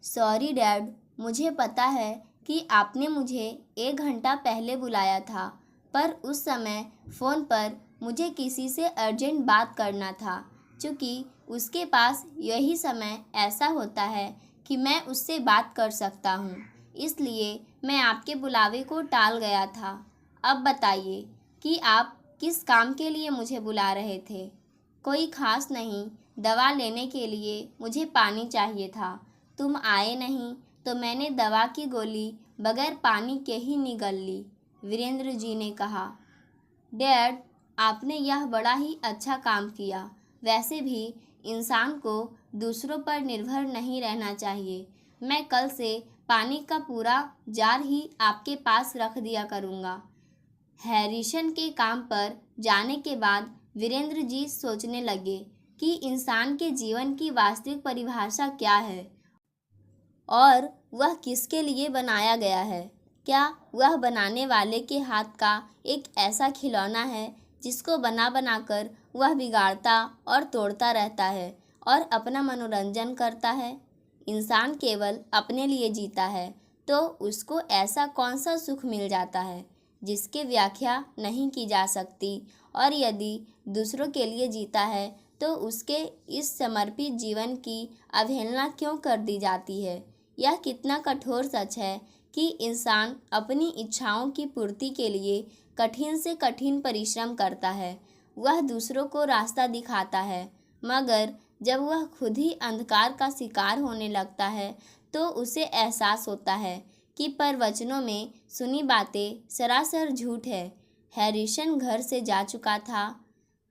Sorry dad, मुझे पता है कि आपने मुझे 1 घंटा पहले बुलाया था, पर उस समय फ़ोन पर मुझे किसी से अर्जेंट बात करना था। क्योंकि उसके पास यही समय ऐसा होता है कि मैं उससे बात कर सकता हूँ, इसलिए मैं आपके बुलावे को टाल गया था। अब बताइए कि आप किस काम के लिए मुझे बुला रहे थे? कोई ख़ास नहीं, दवा लेने के लिए मुझे पानी चाहिए था। तुम आए नहीं तो मैंने दवा की गोली बगैर पानी के ही निगल ली, वीरेंद्र जी ने कहा। डैड, आपने यह बड़ा ही अच्छा काम किया। वैसे भी इंसान को दूसरों पर निर्भर नहीं रहना चाहिए। मैं कल से पानी का पूरा जार ही आपके पास रख दिया करूँगा। हैरिसन के काम पर जाने के बाद वीरेंद्र जी सोचने लगे कि इंसान के जीवन की वास्तविक परिभाषा क्या है और वह किसके लिए बनाया गया है। क्या वह बनाने वाले के हाथ का एक ऐसा खिलौना है जिसको बना बना कर वह बिगाड़ता और तोड़ता रहता है और अपना मनोरंजन करता है? इंसान केवल अपने लिए जीता है तो उसको ऐसा कौन सा सुख मिल जाता है जिसकी व्याख्या नहीं की जा सकती, और यदि दूसरों के लिए जीता है तो उसके इस समर्पित जीवन की अवहेलना क्यों कर दी जाती है? यह कितना कठोर सच है कि इंसान अपनी इच्छाओं की पूर्ति के लिए कठिन से कठिन परिश्रम करता है। वह दूसरों को रास्ता दिखाता है, मगर जब वह खुद ही अंधकार का शिकार होने लगता है तो उसे एहसास होता है कि प्रवचनों में सुनी बातें सरासर झूठ है। हैरिसन घर से जा चुका था।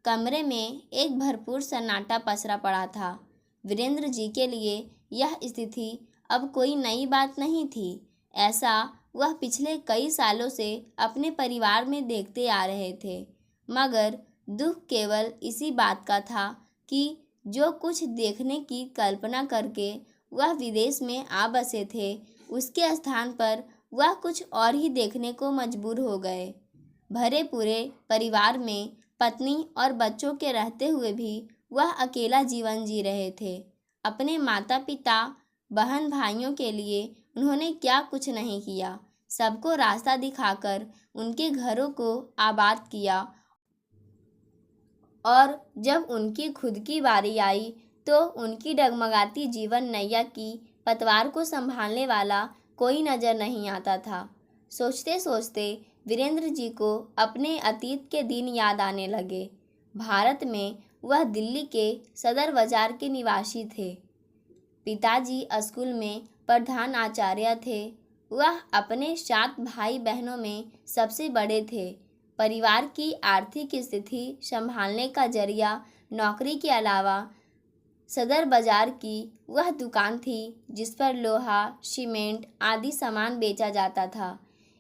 कमरे में एक भरपूर सन्नाटा पसरा पड़ा था। वीरेंद्र जी के लिए यह स्थिति अब कोई नई बात नहीं थी। ऐसा वह पिछले कई सालों से अपने परिवार में देखते आ रहे थे, मगर दुख केवल इसी बात का था कि जो कुछ देखने की कल्पना करके वह विदेश में आ बसे थे, उसके स्थान पर वह कुछ और ही देखने को मजबूर हो गए। भरे पूरे परिवार में पत्नी और बच्चों के रहते हुए भी वह अकेला जीवन जी रहे थे। अपने माता पिता, बहन भाइयों के लिए उन्होंने क्या कुछ नहीं किया। सबको रास्ता दिखाकर उनके घरों को आबाद किया, और जब उनकी खुद की बारी आई तो उनकी डगमगाती जीवन नैया की पतवार को संभालने वाला कोई नज़र नहीं आता था। सोचते सोचते वीरेंद्र जी को अपने अतीत के दिन याद आने लगे। भारत में वह दिल्ली के सदर बाजार के निवासी थे। पिताजी स्कूल में प्रधान आचार्य थे। वह अपने 7 भाई बहनों में सबसे बड़े थे। परिवार की आर्थिक स्थिति संभालने का जरिया नौकरी के अलावा सदर बाजार की वह दुकान थी जिस पर लोहा, सीमेंट आदि सामान बेचा जाता था।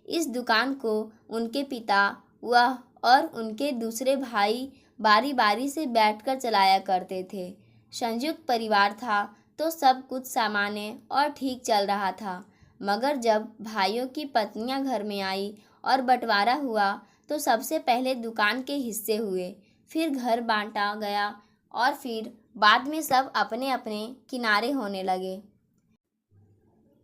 इस दुकान को उनके पिता, वह और उनके दूसरे भाई बारी बारी से बैठकर चलाया करते थे। संयुक्त परिवार था तो सब कुछ सामान्य और ठीक चल रहा था, मगर जब भाइयों की पत्नियां घर में आई और बंटवारा हुआ तो सबसे पहले दुकान के हिस्से हुए, फिर घर बांटा गया और फिर बाद में सब अपने अपने किनारे होने लगे।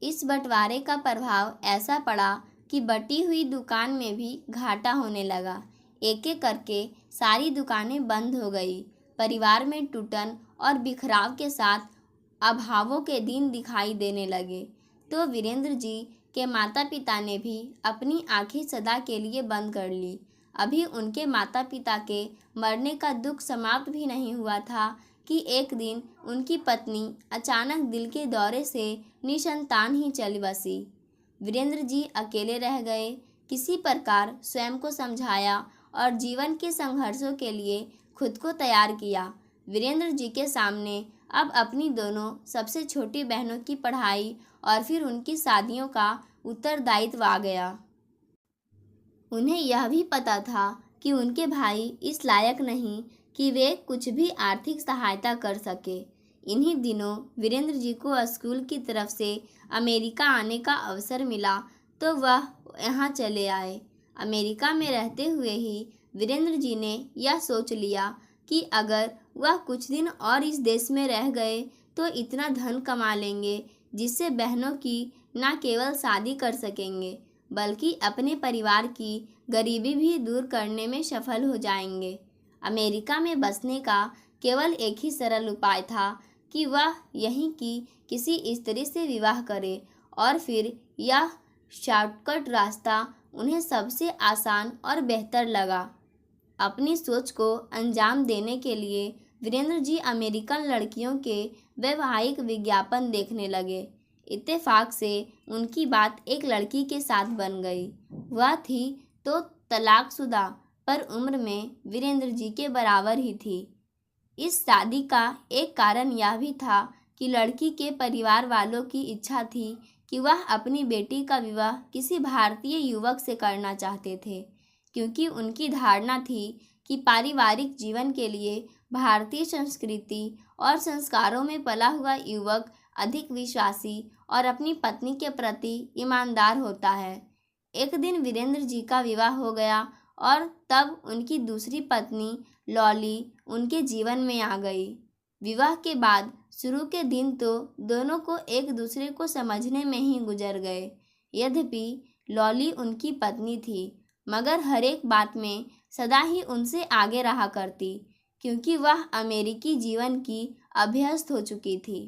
इस बंटवारे का प्रभाव ऐसा पड़ा कि बटी हुई दुकान में भी घाटा होने लगा। एक एक करके सारी दुकानें बंद हो गई। परिवार में टूटन और बिखराव के साथ अभावों के दिन दिखाई देने लगे। तो वीरेंद्र जी के माता पिता ने भी अपनी आंखें सदा के लिए बंद कर ली। अभी उनके माता पिता के मरने का दुख समाप्त भी नहीं हुआ था कि एक दिन उनकी पत्नी अचानक दिल के दौरे से निसंतान ही चली बसी। वीरेंद्र जी अकेले रह गए। किसी प्रकार स्वयं को समझाया और जीवन के संघर्षों के लिए खुद को तैयार किया। वीरेंद्र जी के सामने अब अपनी दोनों सबसे छोटी बहनों की पढ़ाई और फिर उनकी शादियों का उत्तरदायित्व आ गया। उन्हें यह भी पता था कि उनके भाई इस लायक नहीं कि वे कुछ भी आर्थिक सहायता कर सके। इन्हीं दिनों वीरेंद्र जी को स्कूल की तरफ से अमेरिका आने का अवसर मिला तो वह यहाँ चले आए। अमेरिका में रहते हुए ही वीरेंद्र जी ने यह सोच लिया कि अगर वह कुछ दिन और इस देश में रह गए तो इतना धन कमा लेंगे जिससे बहनों की न केवल शादी कर सकेंगे बल्कि अपने परिवार की गरीबी भी दूर करने में सफल हो जाएंगे। अमेरिका में बसने का केवल एक ही सरल उपाय था कि वह यहीं की किसी स्त्री से विवाह करे और फिर यह शॉर्टकट रास्ता उन्हें सबसे आसान और बेहतर लगा। अपनी सोच को अंजाम देने के लिए वीरेंद्र जी अमेरिकन लड़कियों के वैवाहिक विज्ञापन देखने लगे। इत्तेफाक से उनकी बात एक लड़की के साथ बन गई। वह थी तो तलाकशुदा, पर उम्र में वीरेंद्र जी के बराबर ही थी। इस शादी का एक कारण यह भी था कि लड़की के परिवार वालों की इच्छा थी कि वह अपनी बेटी का विवाह किसी भारतीय युवक से करना चाहते थे, क्योंकि उनकी धारणा थी कि पारिवारिक जीवन के लिए भारतीय संस्कृति और संस्कारों में पला हुआ युवक अधिक विश्वासी और अपनी पत्नी के प्रति ईमानदार होता है। एक दिन वीरेंद्र जी का विवाह हो गया और तब उनकी दूसरी पत्नी लॉली उनके जीवन में आ गई। विवाह के बाद शुरू के दिन तो दोनों को एक दूसरे को समझने में ही गुजर गए। यद्यपि लॉली उनकी पत्नी थी, मगर हर एक बात में सदा ही उनसे आगे रहा करती, क्योंकि वह अमेरिकी जीवन की अभ्यस्त हो चुकी थी।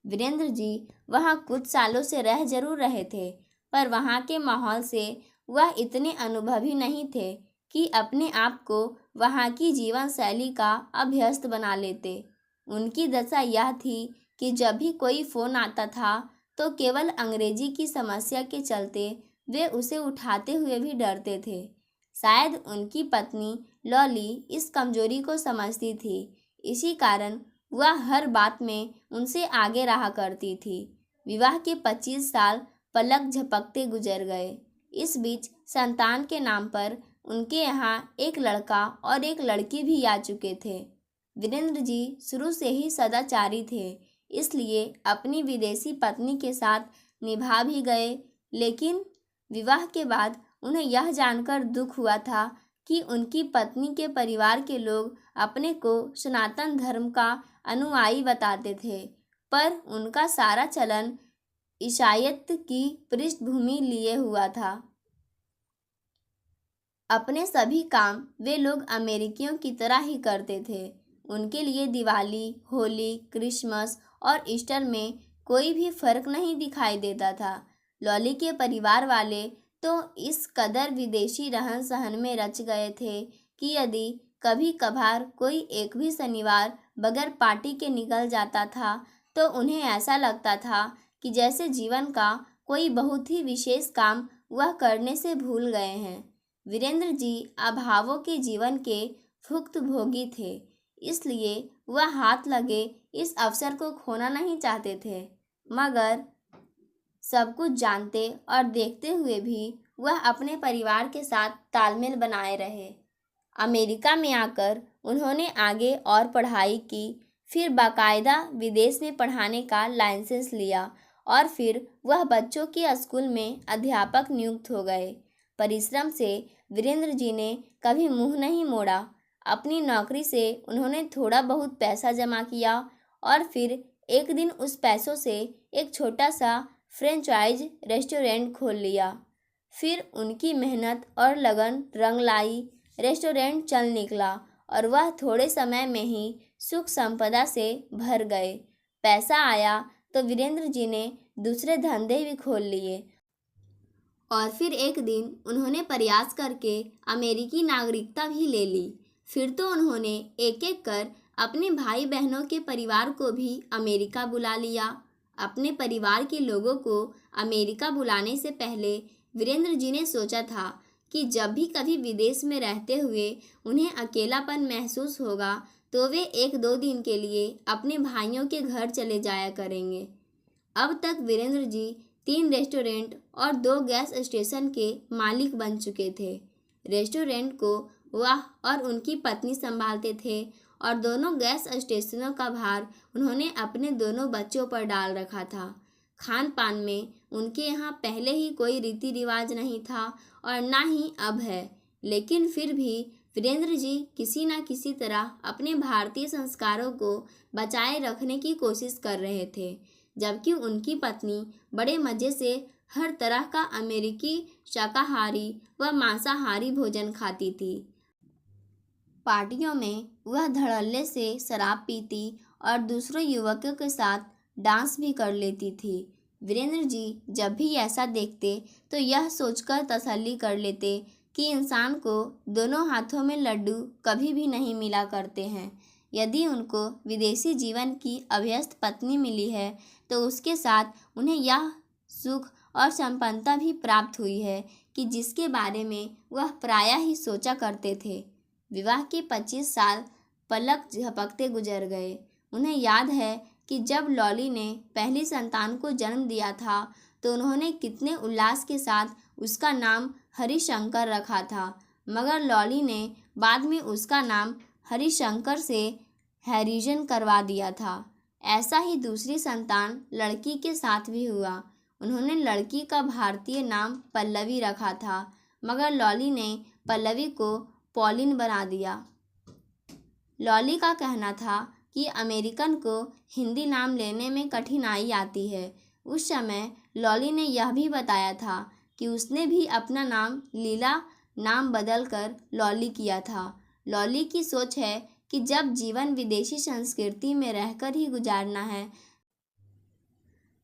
वीरेंद्र जी वहाँ कुछ सालों से रह जरूर रहे थे, पर वहाँ के माहौल से वह इतने अनुभवी नहीं थे कि अपने आप को वहाँ की जीवन शैली का अभ्यस्त बना लेते। उनकी दशा यह थी कि जब भी कोई फ़ोन आता था तो केवल अंग्रेजी की समस्या के चलते वे उसे उठाते हुए भी डरते थे। शायद उनकी पत्नी लॉली इस कमजोरी को समझती थी, इसी कारण वह हर बात में उनसे आगे रहा करती थी। विवाह के 25 साल पलक झपकते गुजर गए। इस बीच संतान के नाम पर उनके यहाँ एक लड़का और एक लड़की भी आ चुके थे। वीरेंद्र जी शुरू से ही सदाचारी थे, इसलिए अपनी विदेशी पत्नी के साथ निभा भी गए, लेकिन विवाह के बाद उन्हें यह जानकर दुख हुआ था कि उनकी पत्नी के परिवार के लोग अपने को सनातन धर्म का अनुयायी बताते थे, पर उनका सारा चलन ईसाईयत की पृष्ठभूमि लिए हुआ था। अपने सभी काम वे लोग अमेरिकियों की तरह ही करते थे। उनके लिए दिवाली, होली, क्रिसमस और ईस्टर में कोई भी फर्क नहीं दिखाई देता था। लॉली के परिवार वाले तो इस कदर विदेशी रहन सहन में रच गए थे कि यदि कभी कभार कोई एक भी शनिवार बगैर पार्टी के निकल जाता था तो उन्हें ऐसा लगता था कि जैसे जीवन का कोई बहुत ही विशेष काम वह करने से भूल गए हैं। वीरेंद्र जी अभावों के जीवन के भुक्तभोगी थे, इसलिए वह हाथ लगे इस अवसर को खोना नहीं चाहते थे, मगर सब कुछ जानते और देखते हुए भी वह अपने परिवार के साथ तालमेल बनाए रहे। अमेरिका में आकर उन्होंने आगे और पढ़ाई की, फिर बाकायदा विदेश में पढ़ाने का लाइसेंस लिया और फिर वह बच्चों के स्कूल में अध्यापक नियुक्त हो गए। परिश्रम से वीरेंद्र जी ने कभी मुंह नहीं मोड़ा। अपनी नौकरी से उन्होंने थोड़ा बहुत पैसा जमा किया और फिर एक दिन उस पैसों से एक छोटा सा फ्रेंचाइज रेस्टोरेंट खोल लिया। फिर उनकी मेहनत और लगन रंग लाई। रेस्टोरेंट चल निकला और वह थोड़े समय में ही सुख संपदा से भर गए। पैसा आया तो वीरेंद्र जी ने दूसरे धंधे भी खोल लिए और फिर एक दिन उन्होंने प्रयास करके अमेरिकी नागरिकता भी ले ली। फिर तो उन्होंने एक एक कर अपने भाई बहनों के परिवार को भी अमेरिका बुला लिया। अपने परिवार के लोगों को अमेरिका बुलाने से पहले वीरेंद्र जी ने सोचा था कि जब भी कभी विदेश में रहते हुए उन्हें अकेलापन महसूस होगा तो वे 1-2 दिन के लिए अपने भाइयों के घर चले जाया करेंगे। अब तक वीरेंद्र जी 3 रेस्टोरेंट और 2 गैस स्टेशन के मालिक बन चुके थे। रेस्टोरेंट को वह और उनकी पत्नी संभालते थे और दोनों गैस स्टेशनों का भार उन्होंने अपने दोनों बच्चों पर डाल रखा था। खान पान में उनके यहाँ पहले ही कोई रीति रिवाज नहीं था और ना ही अब है, लेकिन फिर भी वीरेंद्र जी किसी न किसी तरह अपने भारतीय संस्कारों को बचाए रखने की कोशिश कर रहे थे। जबकि उनकी पत्नी बड़े मज़े से हर तरह का अमेरिकी शाकाहारी व मांसाहारी भोजन खाती थी। पार्टियों में वह धड़ल्ले से शराब पीती और दूसरे युवकों के साथ डांस भी कर लेती थी। वीरेंद्र जी जब भी ऐसा देखते तो यह सोचकर तसल्ली कर लेते कि इंसान को दोनों हाथों में लड्डू कभी भी नहीं मिला करते हैं। यदि उनको विदेशी जीवन की अभ्यस्त पत्नी मिली है तो उसके साथ उन्हें यह सुख और संपन्नता भी प्राप्त हुई है कि जिसके बारे में वह प्रायः ही सोचा करते थे। विवाह के 25 साल पलक झपकते गुजर गए। उन्हें याद है कि जब लॉली ने पहली संतान को जन्म दिया था तो उन्होंने कितने उल्लास के साथ उसका नाम हरिशंकर रखा था, मगर लॉली ने बाद में उसका नाम हरिशंकर से हैरिजन करवा दिया था। ऐसा ही दूसरी संतान लड़की के साथ भी हुआ। उन्होंने लड़की का भारतीय नाम पल्लवी रखा था, मगर लॉली ने पल्लवी को पॉलिन बना दिया। लॉली का कहना था कि अमेरिकन को हिंदी नाम लेने में कठिनाई आती है। उस समय लॉली ने यह भी बताया था कि उसने भी अपना नाम लीला नाम बदलकर लॉली किया था। लॉली की सोच है कि जब जीवन विदेशी संस्कृति में रहकर ही गुजारना है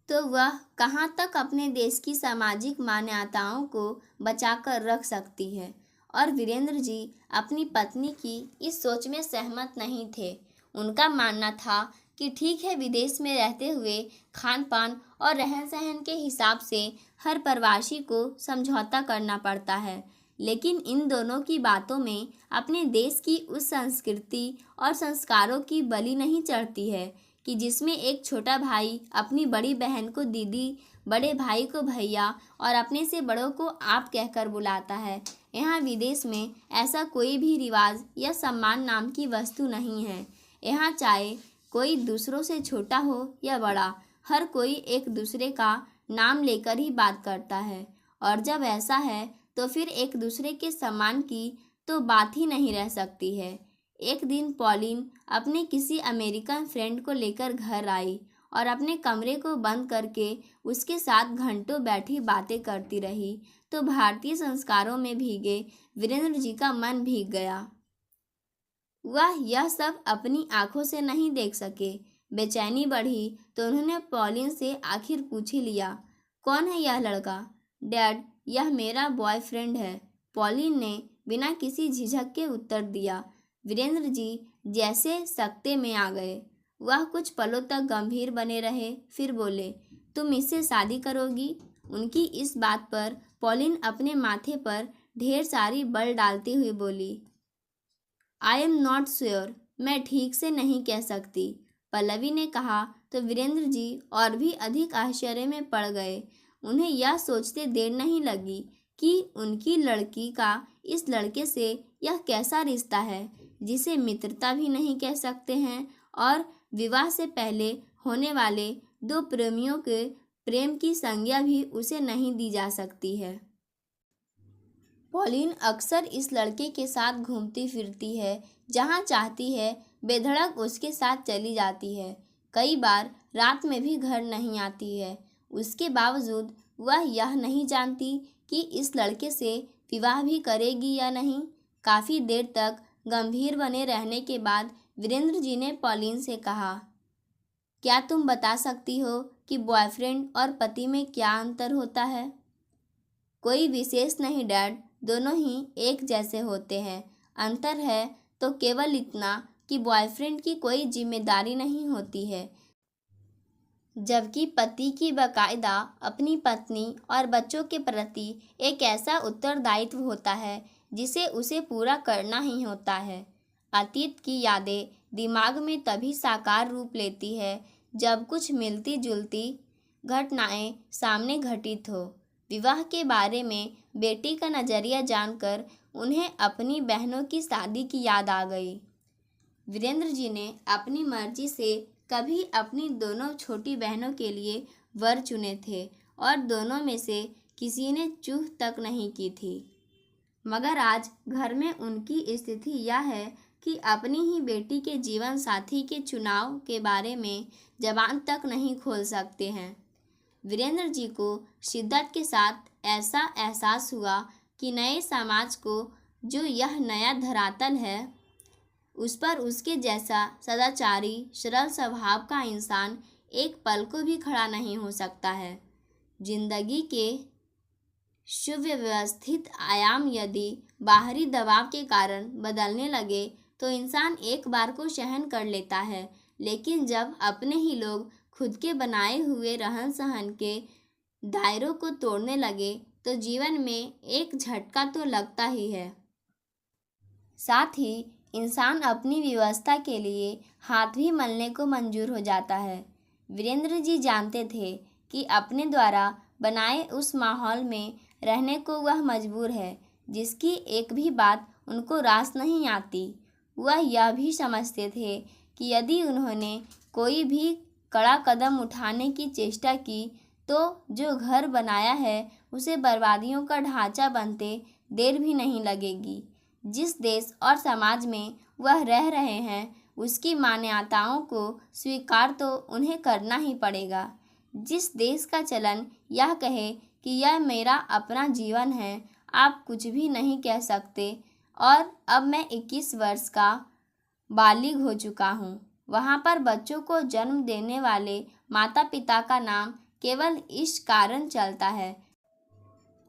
तो वह कहाँ तक अपने देश की सामाजिक मान्यताओं को बचाकर रख सकती है। और वीरेंद्र जी अपनी पत्नी की इस सोच में सहमत नहीं थे। उनका मानना था कि ठीक है, विदेश में रहते हुए खान पान और रहन सहन के हिसाब से हर प्रवासी को समझौता करना पड़ता है, लेकिन इन दोनों की बातों में अपने देश की उस संस्कृति और संस्कारों की बलि नहीं चढ़ती है कि जिसमें एक छोटा भाई अपनी बड़ी बहन को दीदी, बड़े भाई को भैया और अपने से बड़ों को आप कहकर बुलाता है। यहाँ विदेश में ऐसा कोई भी रिवाज या सम्मान नाम की वस्तु नहीं है। यहाँ चाहे कोई दूसरों से छोटा हो या बड़ा, हर कोई एक दूसरे का नाम लेकर ही बात करता है। और जब ऐसा है तो फिर एक दूसरे के सम्मान की तो बात ही नहीं रह सकती है। एक दिन पॉलिन अपने किसी अमेरिकन फ्रेंड को लेकर घर आई और अपने कमरे को बंद करके उसके साथ घंटों बैठी बातें करती रही तो भारतीय संस्कारों में भीगे वीरेंद्र जी का मन भीग गया। वह यह सब अपनी आंखों से नहीं देख सके। बेचैनी बढ़ी तो उन्होंने पॉलिन से आखिर पूछ ही लिया, कौन है यह लड़का? डैड, यह मेरा बॉयफ्रेंड है, पॉलिन ने बिना किसी झिझक के उत्तर दिया। वीरेंद्र जी जैसे सकते में आ गए। वह कुछ पलों तक गंभीर बने रहे, फिर बोले, तुम इससे शादी करोगी? उनकी इस बात पर पॉलिन अपने माथे पर ढेर सारी बल डालती हुई बोली, आई एम नॉट श्योर, मैं ठीक से नहीं कह सकती। पल्लवी ने कहा तो वीरेंद्र जी और भी अधिक आश्चर्य में पड़ गए। उन्हें यह सोचते देर नहीं लगी कि उनकी लड़की का इस लड़के से यह कैसा रिश्ता है जिसे मित्रता भी नहीं कह सकते हैं और विवाह से पहले होने वाले दो प्रेमियों के प्रेम की संज्ञा भी उसे नहीं दी जा सकती है। पॉलिन अक्सर इस लड़के के साथ घूमती फिरती है, जहाँ चाहती है बेधड़क उसके साथ चली जाती है। कई बार रात में भी घर नहीं आती है। उसके बावजूद वह यह नहीं जानती कि इस लड़के से विवाह भी करेगी या नहीं। काफ़ी देर तक गंभीर बने रहने के बाद वीरेंद्र जी ने पॉलिन से कहा, क्या तुम बता सकती हो कि बॉयफ्रेंड और पति में क्या अंतर होता है? कोई विशेष नहीं डैड, दोनों ही एक जैसे होते हैं। अंतर है तो केवल इतना कि बॉयफ्रेंड की कोई जिम्मेदारी नहीं होती है, जबकि पति की बाकायदा अपनी पत्नी और बच्चों के प्रति एक ऐसा उत्तरदायित्व होता है जिसे उसे पूरा करना ही होता है। अतीत की यादें दिमाग में तभी साकार रूप लेती है जब कुछ मिलती जुलती घटनाएं सामने घटित हो। विवाह के बारे में बेटी का नज़रिया जानकर उन्हें अपनी बहनों की शादी की याद आ गई। वीरेंद्र जी ने अपनी मर्जी से कभी अपनी दोनों छोटी बहनों के लिए वर चुने थे और दोनों में से किसी ने चूह तक नहीं की थी, मगर आज घर में उनकी स्थिति यह है कि अपनी ही बेटी के जीवन साथी के चुनाव के बारे में जबान तक नहीं खोल सकते हैं। वीरेंद्र जी को शिद्दत के साथ ऐसा एहसास हुआ कि नए समाज को जो यह नया धरातल है उस पर उसके जैसा सदाचारी सरल स्वभाव का इंसान एक पल को भी खड़ा नहीं हो सकता है। जिंदगी के सुव्यवस्थित आयाम यदि बाहरी दबाव के कारण बदलने लगे तो इंसान एक बार को सहन कर लेता है, लेकिन जब अपने ही लोग खुद के बनाए हुए रहन सहन के दायरों को तोड़ने लगे तो जीवन में एक झटका तो लगता ही है। साथ ही इंसान अपनी व्यवस्था के लिए हाथ भी मलने को मंजूर हो जाता है। वीरेंद्र जी जानते थे कि अपने द्वारा बनाए उस माहौल में रहने को वह मजबूर है जिसकी एक भी बात उनको रास नहीं आती। वह यह भी समझते थे कि यदि उन्होंने कोई भी कड़ा कदम उठाने की चेष्टा की तो जो घर बनाया है उसे बर्बादियों का ढांचा बनते देर भी नहीं लगेगी। जिस देश और समाज में वह रह रहे हैं उसकी मान्यताओं को स्वीकार तो उन्हें करना ही पड़ेगा। जिस देश का चलन यह कहे कि यह मेरा अपना जीवन है, आप कुछ भी नहीं कह सकते और अब मैं 21 वर्ष का बालिग हो चुका हूँ, वहाँ पर बच्चों को जन्म देने वाले माता पिता का नाम केवल इस कारण चलता है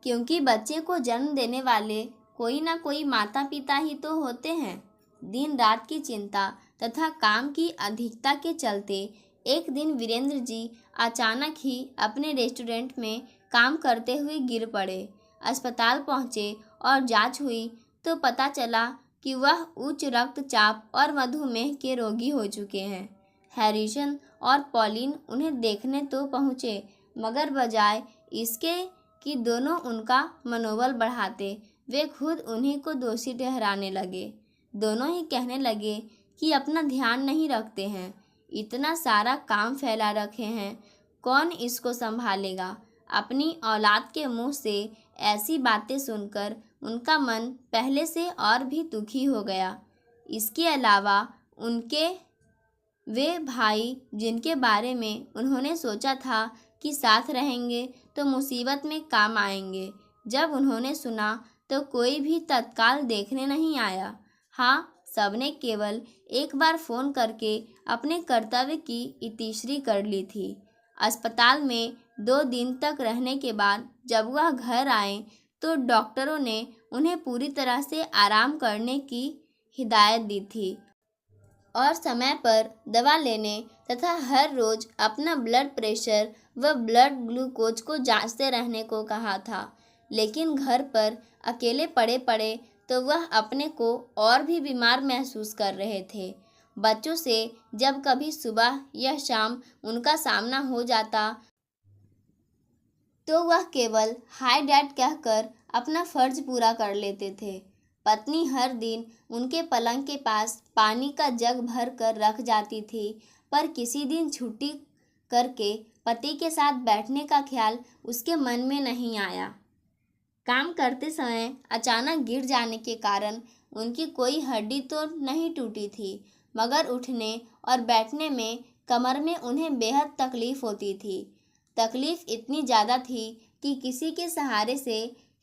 क्योंकि बच्चे को जन्म देने वाले कोई ना कोई माता पिता ही तो होते हैं। दिन रात की चिंता तथा काम की अधिकता के चलते एक दिन वीरेंद्र जी अचानक ही अपने रेस्टोरेंट में काम करते हुए गिर पड़े। अस्पताल पहुँचे और जांच हुई तो पता चला कि वह उच्च रक्तचाप और मधुमेह के रोगी हो चुके हैं। हैरिसन और पॉलिन उन्हें देखने तो पहुँचे, मगर बजाय इसके कि दोनों उनका मनोबल बढ़ाते, वे खुद उन्हीं को दोषी ठहराने लगे। दोनों ही कहने लगे कि अपना ध्यान नहीं रखते हैं, इतना सारा काम फैला रखे हैं, कौन इसको संभालेगा। अपनी औलाद के मुंह से ऐसी बातें सुनकर उनका मन पहले से और भी दुखी हो गया। इसके अलावा उनके वे भाई जिनके बारे में उन्होंने सोचा था कि साथ रहेंगे तो मुसीबत में काम आएंगे, जब उन्होंने सुना तो कोई भी तत्काल देखने नहीं आया। हाँ, सबने केवल एक बार फ़ोन करके अपने कर्तव्य की इतिश्री कर ली थी। अस्पताल में 2 दिन तक रहने के बाद जब वह घर आए तो डॉक्टरों ने उन्हें पूरी तरह से आराम करने की हिदायत दी थी और समय पर दवा लेने तथा हर रोज़ अपना ब्लड प्रेशर व ब्लड ग्लूकोज को जांचते रहने को कहा था। लेकिन घर पर अकेले पड़े पड़े तो वह अपने को और भी बीमार महसूस कर रहे थे। बच्चों से जब कभी सुबह या शाम उनका सामना हो जाता तो वह केवल हाय डैड कहकर अपना फर्ज पूरा कर लेते थे। पत्नी हर दिन उनके पलंग के पास पानी का जग भर कर रख जाती थी, पर किसी दिन छुट्टी करके पति के साथ बैठने का ख्याल उसके मन में नहीं आया। काम करते समय अचानक गिर जाने के कारण उनकी कोई हड्डी तो नहीं टूटी थी, मगर उठने और बैठने में कमर में उन्हें बेहद तकलीफ़ होती थी। तकलीफ़ इतनी ज़्यादा थी कि किसी के सहारे से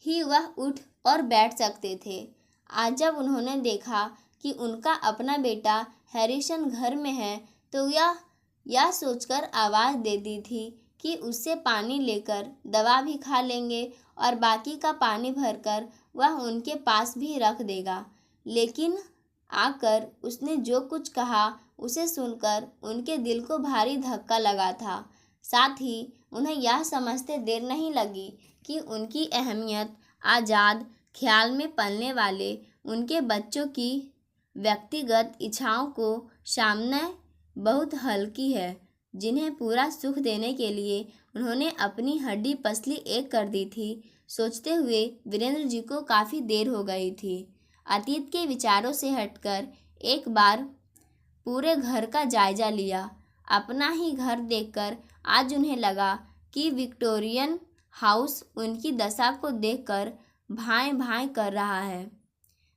ही वह उठ और बैठ सकते थे। आज जब उन्होंने देखा कि उनका अपना बेटा हैरिसन घर में है तो यह सोचकर आवाज़ दे दी थी कि उससे पानी लेकर दवा भी खा लेंगे और बाकी का पानी भरकर वह उनके पास भी रख देगा। लेकिन आकर उसने जो कुछ कहा उसे सुनकर उनके दिल को भारी धक्का लगा था। साथ ही उन्हें यह समझते देर नहीं लगी कि उनकी अहमियत आज़ाद ख्याल में पलने वाले उनके बच्चों की व्यक्तिगत इच्छाओं को सामने बहुत हल्की है, जिन्हें पूरा सुख देने के लिए उन्होंने अपनी हड्डी पसली एक कर दी थी। सोचते हुए वीरेंद्र जी को काफ़ी देर हो गई थी। अतीत के विचारों से हटकर एक बार पूरे घर का जायजा लिया। अपना ही घर देखकर आज उन्हें लगा कि विक्टोरियन हाउस उनकी दशा को देखकर भाएं भाएं कर रहा है।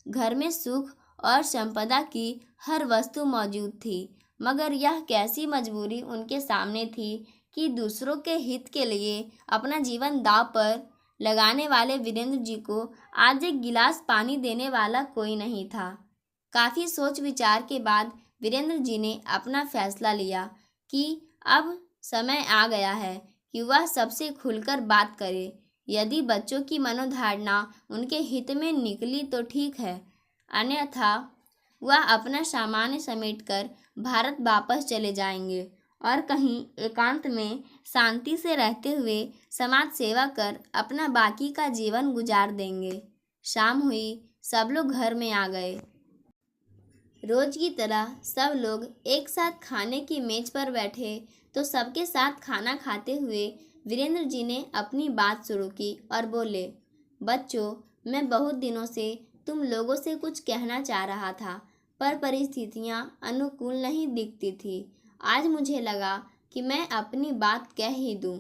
घर में सुख और संपदा की हर वस्तु मौजूद थी, मगर यह कैसी मजबूरी उनके सामने थी कि दूसरों के हित के लिए अपना जीवन दांव पर लगाने वाले वीरेंद्र जी को आज एक गिलास पानी देने वाला कोई नहीं था। काफ़ी सोच विचार के बाद वीरेंद्र जी ने अपना फैसला लिया कि अब समय आ गया है कि वह सबसे खुलकर बात करे। यदि बच्चों की मनोधारणा उनके हित में निकली तो ठीक है, अन्यथा वह अपना सामान समेटकर भारत वापस चले जाएंगे और कहीं एकांत में शांति से रहते हुए समाज सेवा कर अपना बाकी का जीवन गुजार देंगे। शाम हुई, सब लोग घर में आ गए। रोज की तरह सब लोग एक साथ खाने की मेज पर बैठे तो सबके साथ खाना खाते हुए वीरेंद्र जी ने अपनी बात शुरू की और बोले, बच्चों, मैं बहुत दिनों से तुम लोगों से कुछ कहना चाह रहा था, पर परिस्थितियां अनुकूल नहीं दिखती थी। आज मुझे लगा कि मैं अपनी बात कह ही दूं।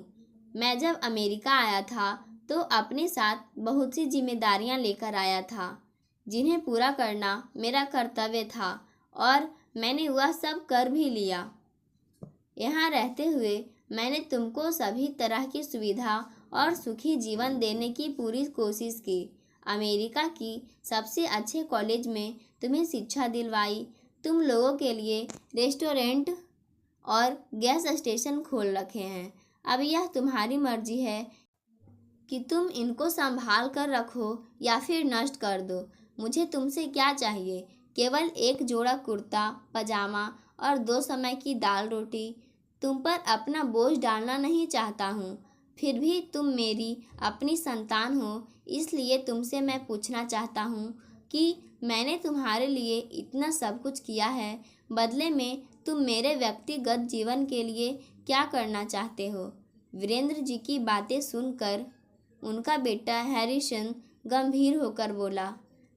मैं जब अमेरिका आया था तो अपने साथ बहुत सी जिम्मेदारियां लेकर आया था, जिन्हें पूरा करना मेरा कर्तव्य था और मैंने वह सब कर भी लिया। यहाँ रहते हुए मैंने तुमको सभी तरह की सुविधा और सुखी जीवन देने की पूरी कोशिश की। अमेरिका की सबसे अच्छे कॉलेज में तुम्हें शिक्षा दिलवाई। तुम लोगों के लिए रेस्टोरेंट और गैस स्टेशन खोल रखे हैं। अब यह तुम्हारी मर्जी है कि तुम इनको संभाल कर रखो या फिर नष्ट कर दो। मुझे तुमसे क्या चाहिए? केवल एक जोड़ा कुर्ता पजामा और 2 समय की दाल रोटी। तुम पर अपना बोझ डालना नहीं चाहता हूँ, फिर भी तुम मेरी अपनी संतान हो, इसलिए तुमसे मैं पूछना चाहता हूँ कि मैंने तुम्हारे लिए इतना सब कुछ किया है, बदले में तुम मेरे व्यक्तिगत जीवन के लिए क्या करना चाहते हो? वीरेंद्र जी की बातें सुनकर उनका बेटा हैरिसन गंभीर होकर बोला,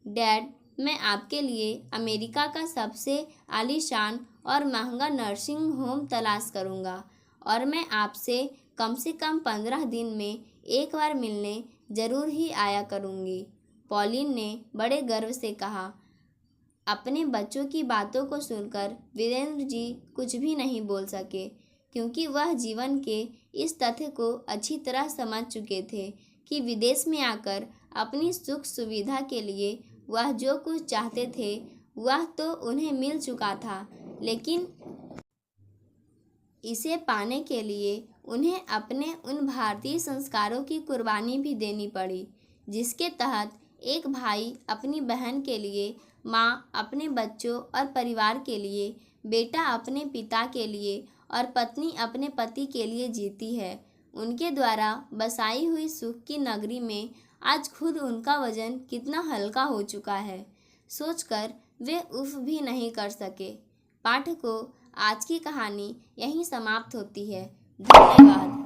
डैड, मैं आपके लिए अमेरिका का सबसे आलीशान और महंगा नर्सिंग होम तलाश करूंगा और मैं आपसे कम से कम 15 दिन में एक बार मिलने ज़रूर ही आया करूंगी। पॉलिन ने बड़े गर्व से कहा। अपने बच्चों की बातों को सुनकर वीरेंद्र जी कुछ भी नहीं बोल सके, क्योंकि वह जीवन के इस तथ्य को अच्छी तरह समझ चुके थे कि विदेश में आकर अपनी सुख सुविधा के लिए वह जो कुछ चाहते थे वह तो उन्हें मिल चुका था, लेकिन इसे पाने के लिए उन्हें अपने उन भारतीय संस्कारों की कुर्बानी भी देनी पड़ी, जिसके तहत एक भाई अपनी बहन के लिए, माँ अपने बच्चों और परिवार के लिए, बेटा अपने पिता के लिए और पत्नी अपने पति के लिए जीती है। उनके द्वारा बसाई हुई सुख की नगरी में आज खुद उनका वजन कितना हल्का हो चुका है, सोचकर वे उफ भी नहीं कर सके। पाठकों, आज की कहानी यहीं समाप्त होती है। धन्यवाद।